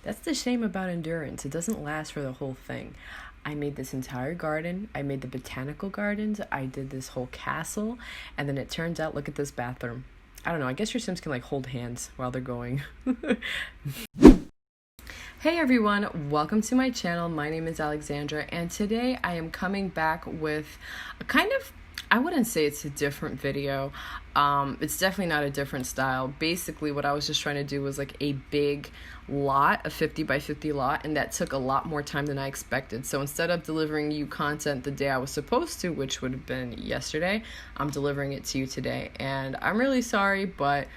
That's the shame about endurance. It doesn't last for the whole thing. I made this entire garden. I made the botanical gardens. I did this whole castle. And then it turns out, look at this bathroom. I don't know. I guess your Sims can like hold hands while they're going. Hey everyone, welcome to my channel. My name is Alexandra, and today I am coming back with a kind of, I wouldn't say it's a different video. It's definitely not a different style. Basically, what I was just trying to do was like a big lot, a 50 by 50 lot, and that took a lot more time than I expected. So instead of delivering you content the day I was supposed to, which would have been yesterday, I'm delivering it to you today. And I'm really sorry, but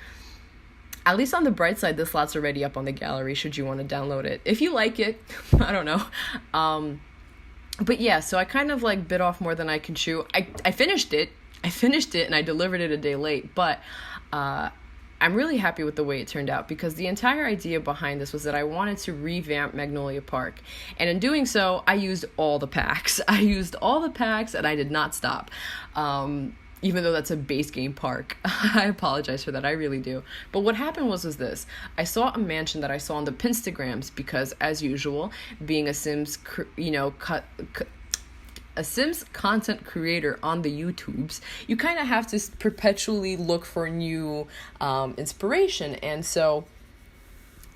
at least on the bright side, this lot's already up on the gallery should you want to download it. If you like it, I don't know. But yeah, so I kind of like bit off more than I can chew. I finished it and I delivered it a day late, but I'm really happy with the way it turned out because the entire idea behind this was that I wanted to revamp Magnolia Park. And in doing so, I used all the packs. And I did not stop. Even though that's a base game park. I apologize for that, I really do. But what happened was this. I saw a mansion that I saw on the Pinstagrams because, as usual, being a Sims, a Sims content creator on the YouTubes, you kind of have to perpetually look for new inspiration. And so,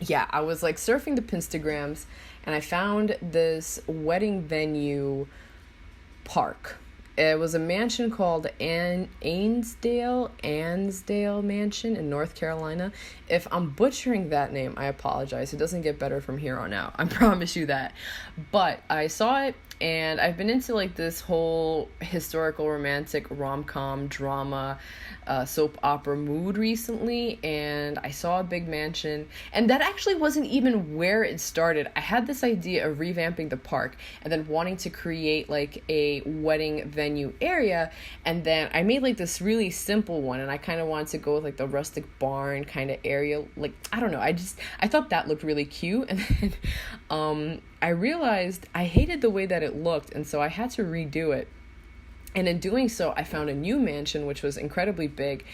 yeah, I was like surfing the Pinstagrams and I found this wedding venue park. It was a mansion called Ansdale Mansion in North Carolina. If I'm butchering that name, I apologize. It doesn't get better from here on out. I promise you that. But I saw it, and I've been into like this whole historical romantic rom-com drama soap opera mood recently, and I saw a big mansion, and that actually wasn't even where it started. I had this idea of revamping the park and then wanting to create like a wedding venue area, and then I made like this really simple one, and I kind of wanted to go with like the rustic barn kind of area. Like, I don't know, I thought that looked really cute, and then I realized I hated the way that it looked, and so I had to redo it. And in doing so, I found a new mansion, which was incredibly big.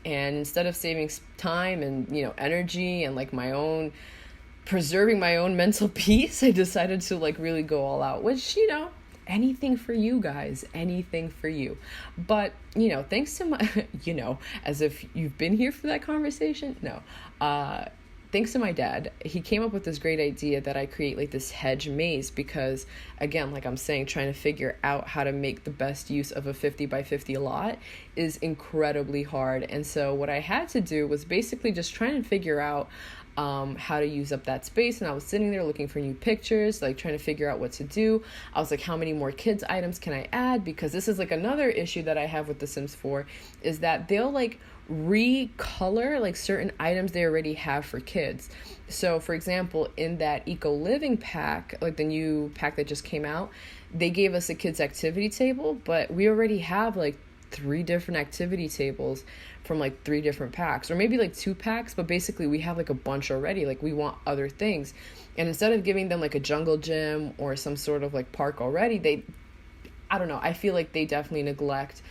And instead of saving time and, energy and like preserving my own mental peace, I decided to like really go all out, which, anything for you guys, anything for you. But, thanks to my, as if you've been here for that conversation. No, thanks to my dad, he came up with this great idea that I create like this hedge maze because, again, like I'm saying, trying to figure out how to make the best use of a 50 by 50 lot is incredibly hard. And so what I had to do was basically just trying to figure out how to use up that space. And I was sitting there looking for new pictures, like trying to figure out what to do. I was like, how many more kids items can I add? Because this is like another issue that I have with The Sims 4 is that they'll like recolor like certain items they already have for kids. So for example, in that eco living pack, like the new pack that just came out, they gave us a kids activity table, but we already have like 3 different activity tables from like 3 different packs, or maybe like 2 packs, but basically we have like a bunch already. Like we want other things, and instead of giving them like a jungle gym or some sort of like park already, I don't know, I feel like they definitely neglect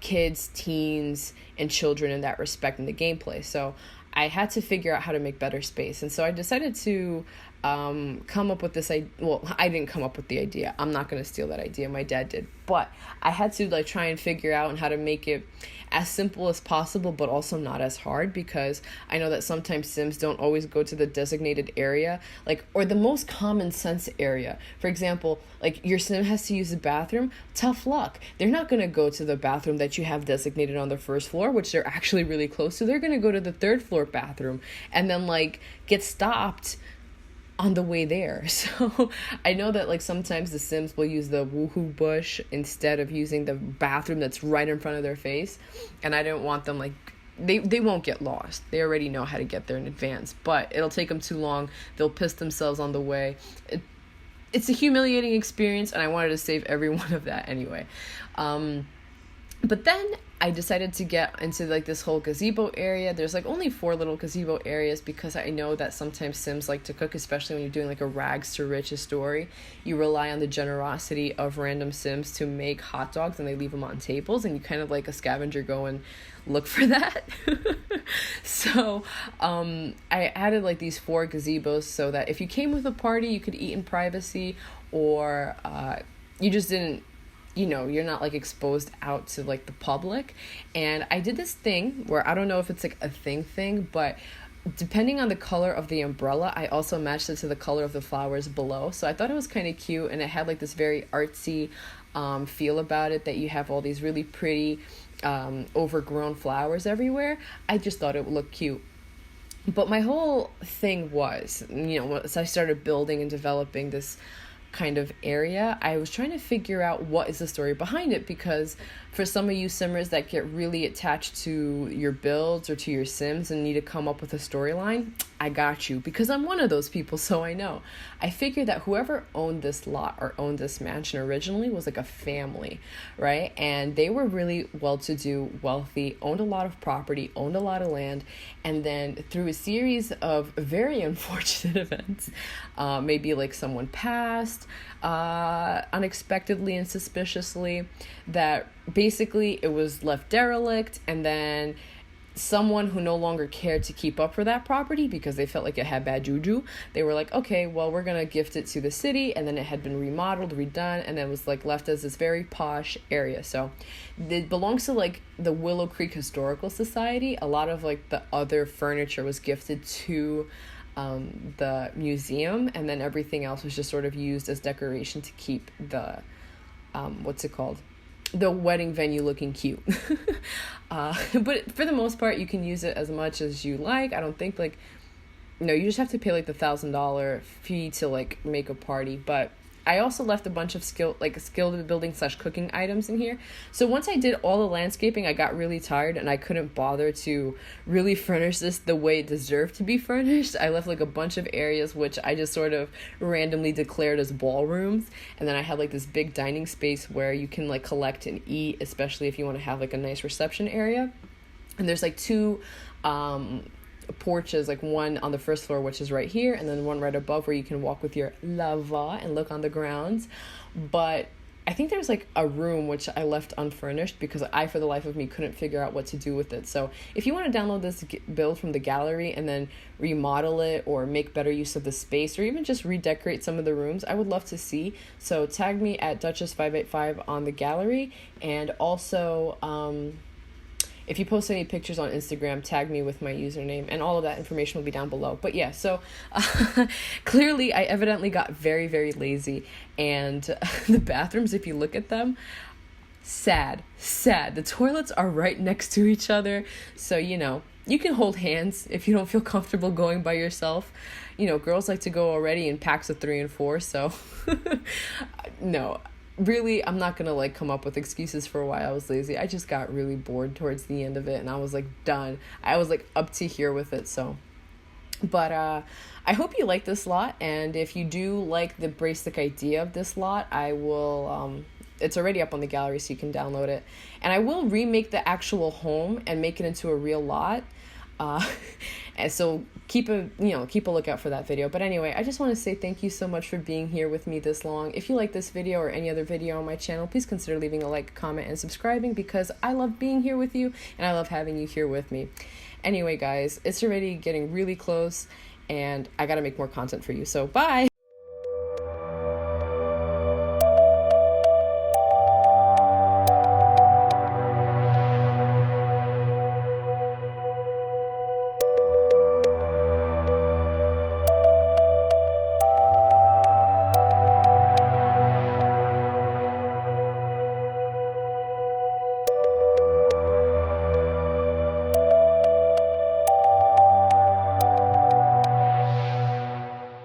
kids, teens, and children in that respect in the gameplay. So I had to figure out how to make better space. And so I decided to come up with this idea. Well, I didn't come up with the idea. I'm not going to steal that idea. My dad did. But I had to like try and figure out how to make it as simple as possible, but also not as hard, because I know that sometimes Sims don't always go to the designated area, like, or the most common sense area. For example, like your Sim has to use the bathroom. Tough luck. They're not going to go to the bathroom that you have designated on the first floor, which they're actually really close to. They're going to go to the 3rd floor bathroom and then like get stopped on the way there. So I know that like sometimes the Sims will use the woohoo bush instead of using the bathroom that's right in front of their face, and I didn't want them like they won't get lost. They already know how to get there in advance, but it'll take them too long. They'll piss themselves on the way. It's a humiliating experience, and I wanted to save every one of that anyway. But then I decided to get into like this whole gazebo area. There's like only 4 little gazebo areas because I know that sometimes Sims like to cook, especially when you're doing like a rags to riches story. You rely on the generosity of random Sims to make hot dogs and they leave them on tables, and you kind of like a scavenger go and look for that. So I added like these 4 gazebos so that if you came with a party, you could eat in privacy, or you just didn't, you're not like exposed out to like the public. And I did this thing where I don't know if it's like a thing, but depending on the color of the umbrella, I also matched it to the color of the flowers below. So I thought it was kind of cute, and it had like this very artsy feel about it, that you have all these really pretty overgrown flowers everywhere. I just thought it would look cute. But my whole thing was, once I started building and developing this kind of area, I was trying to figure out what is the story behind it, because for some of you Simmers that get really attached to your builds or to your Sims and need to come up with a storyline, I got you, because I'm one of those people, so I know. I figured that whoever owned this lot or owned this mansion originally was like a family, right? And they were really well-to-do, wealthy, owned a lot of property, owned a lot of land, and then through a series of very unfortunate events, maybe like someone passed unexpectedly and suspiciously, that basically it was left derelict, and then someone who no longer cared to keep up for that property because they felt like it had bad juju, they were like, okay, well, we're gonna gift it to the city, and then it had been remodeled, redone, and then it was like left as this very posh area. So it belongs to like the Willow Creek Historical Society. A lot of like the other furniture was gifted to the museum, and then everything else was just sort of used as decoration to keep the the wedding venue looking cute. But for the most part, you can use it as much as you like. I don't think you just have to pay like the $1,000 fee to like make a party. But I also left a bunch of skilled building / cooking items in here. So once I did all the landscaping, I got really tired and I couldn't bother to really furnish this the way it deserved to be furnished. I left like a bunch of areas which I just sort of randomly declared as ballrooms. And then I had like this big dining space where you can like collect and eat, especially if you want to have like a nice reception area. And there's like 2 porches, like one on the first floor, which is right here, and then one right above where you can walk with your lover and look on the grounds. But I think there's like a room which I left unfurnished because I, for the life of me, couldn't figure out what to do with it. So if you want to download this build from the gallery and then remodel it or make better use of the space, or even just redecorate some of the rooms, I would love to see. So tag me at Duchess585 on the gallery, and also if you post any pictures on Instagram, tag me with my username, and all of that information will be down below. But yeah, so clearly I evidently got very, very lazy, and the bathrooms, if you look at them, sad. The toilets are right next to each other, so you can hold hands if you don't feel comfortable going by yourself. Girls like to go already in packs of 3 and 4, so no. Really, I'm not gonna like come up with excuses for why I was lazy. I just got really bored towards the end of it, and I was like done. I was like up to here with it. So, but I hope you like this lot, and if you do like the basic idea of this lot, I will it's already up on the gallery, so you can download it, and I will remake the actual home and make it into a real lot. And so keep a lookout for that video. But anyway, I just want to say thank you so much for being here with me this long. If you like this video or any other video on my channel, please consider leaving a like, comment, and subscribing, because I love being here with you and I love having you here with me. Anyway, guys, it's already getting really close and I gotta make more content for you. So bye!